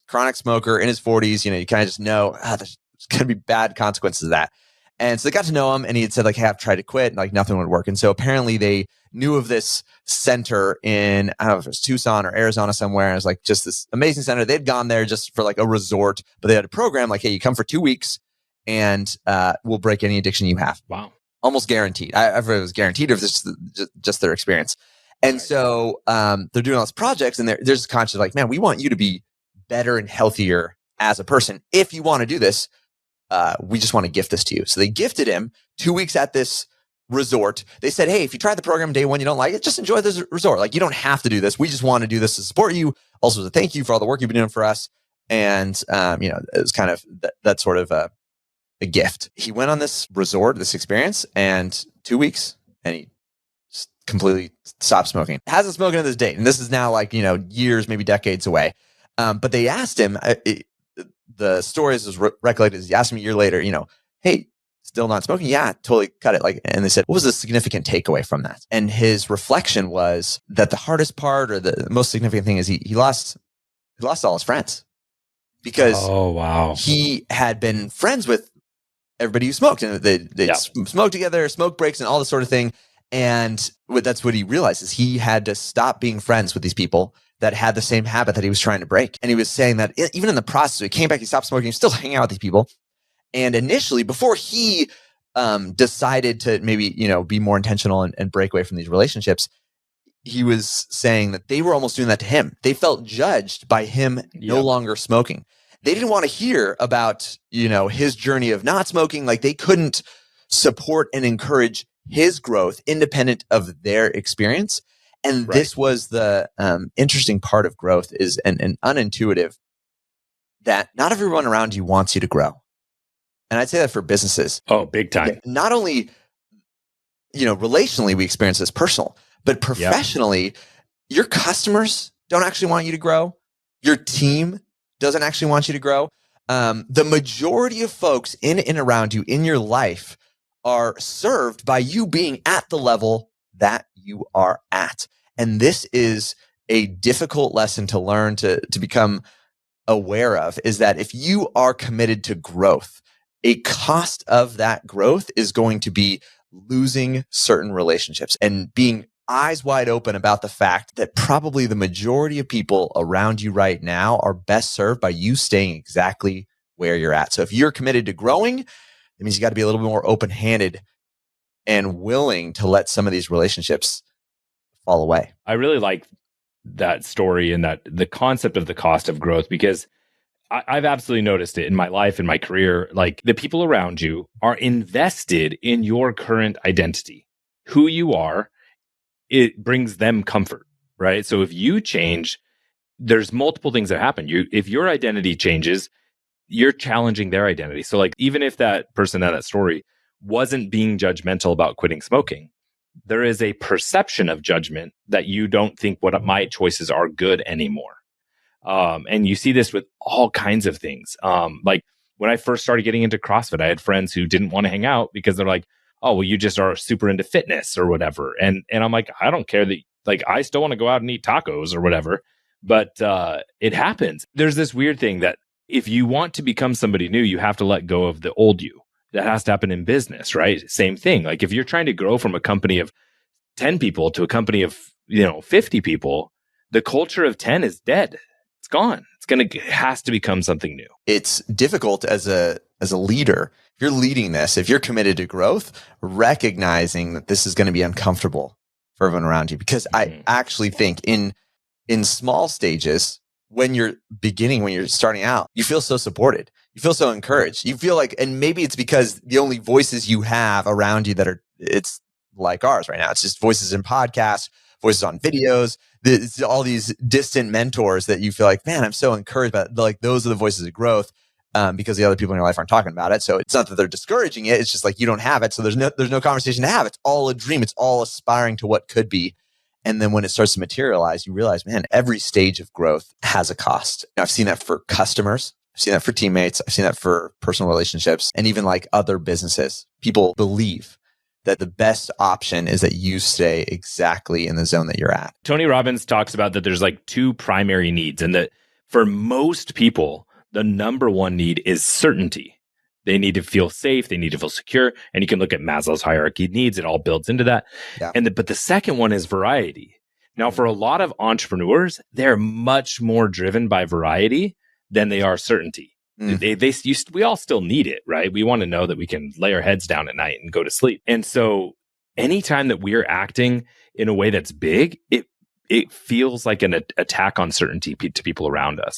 chronic smoker in his 40s. You kind of just know, there's going to be bad consequences of that. And so they got to know him, and he had said, like, hey, I've tried to quit, and like nothing would work. And so apparently they knew of this center in, I don't know if it was Tucson or Arizona somewhere. And it was like just this amazing center. They'd gone there just for like a resort, but they had a program like, hey, you come for 2 weeks and we'll break any addiction you have. Wow. Almost guaranteed. I've heard it was guaranteed, or if it's just their experience. And so they're doing all these projects, and there's this conscious like, man, we want you to be better and healthier as a person. If you want to do this, we just want to gift this to you. So they gifted him 2 weeks at this resort. They said, hey, if you try the program day one, you don't like it, just enjoy this resort. Like, you don't have to do this. We just want to do this to support you. Also to thank you for all the work you've been doing for us. And, it was kind of that sort of a gift. He went on this resort, this experience, and 2 weeks, and he completely stopped smoking. Hasn't smoked to this date. And this is now like, years, maybe decades away. But they asked him, the story is recollected, he asked him a year later, hey, still not smoking? Yeah, totally cut it. And they said, what was the significant takeaway from that? And his reflection was that the hardest part, or the most significant thing, is he lost all his friends, because he had been friends with everybody who smoked, and they smoked together, smoke breaks, and all this sort of thing. And that's what he realized, is he had to stop being friends with these people that had the same habit that he was trying to break. And he was saying that even in the process, he came back, he stopped smoking, he was still hanging out with these people. And initially, before he decided to maybe, be more intentional and break away from these relationships, he was saying that they were almost doing that to him. They felt judged by him no longer smoking. They didn't want to hear about, his journey of not smoking. Like, they couldn't support and encourage his growth independent of their experience. And this was the interesting part of growth, is and unintuitive, that not everyone around you wants you to grow. And I'd say that for businesses. Oh, big time. Not only, relationally, we experience this personal, but professionally, your customers don't actually want you to grow. Your team doesn't actually want you to grow. The majority of folks in and around you in your life are served by you being at the level that you are at. And this is a difficult lesson to learn, to become aware of, is that if you are committed to growth, a cost of that growth is going to be losing certain relationships, and being eyes wide open about the fact that probably the majority of people around you right now are best served by you staying exactly where you're at. So if you're committed to growing, it means you got to be a little bit more open-handed and willing to let some of these relationships fall away. I really like that story, and that the concept of the cost of growth, because I've absolutely noticed it in my life, in my career. Like, the people around you are invested in your current identity, who you are. It brings them comfort, right? So if you change, there's multiple things that happen. If your identity changes, you're challenging their identity. So like, even if that person in that story wasn't being judgmental about quitting smoking, there is a perception of judgment that you don't think what my choices are good anymore. And you see this with all kinds of things. Like, when I first started getting into CrossFit, I had friends who didn't want to hang out because they're like, oh, well, you just are super into fitness or whatever. And I'm like, I don't care that, like, I still want to go out and eat tacos or whatever. But it happens. There's this weird thing that if you want to become somebody new, you have to let go of the old you. That has to happen in business, right? Same thing. Like, if you're trying to grow from a company of 10 people to a company of, 50 people, the culture of 10 is dead. It's gone. It has to become something new. It's difficult as a leader. If you're leading this, if you're committed to growth, recognizing that this is going to be uncomfortable for everyone around you. Because I actually think in small stages, when you're beginning, when you're starting out, you feel so supported. You feel so encouraged. You feel like, and maybe it's because the only voices you have around you it's like ours right now. It's just voices in podcasts, voices on videos, all these distant mentors that you feel like, man, I'm so encouraged by. Like, those are the voices of growth, because the other people in your life aren't talking about it. So it's not that they're discouraging it. It's just like, you don't have it. So there's no conversation to have. It's all a dream. It's all aspiring to what could be. And then when it starts to materialize, you realize, man, every stage of growth has a cost. Now, I've seen that for customers. I've seen that for teammates. I've seen that for personal relationships, and even like other businesses. People believe that the best option is that you stay exactly in the zone that you're at. Tony Robbins talks about that there's like two primary needs, and that For most people, the number one need is certainty. They need to feel safe. They need to feel secure. And you can look at Maslow's hierarchy of needs. It all builds into that. Yeah. But the second one is variety. Now, for a lot of entrepreneurs, they're much more driven by variety than they are certainty. We all still need it, right? We want to know that we can lay our heads down at night and go to sleep. And so anytime that we're acting in a way that's big, it feels like an attack on certainty to people around us.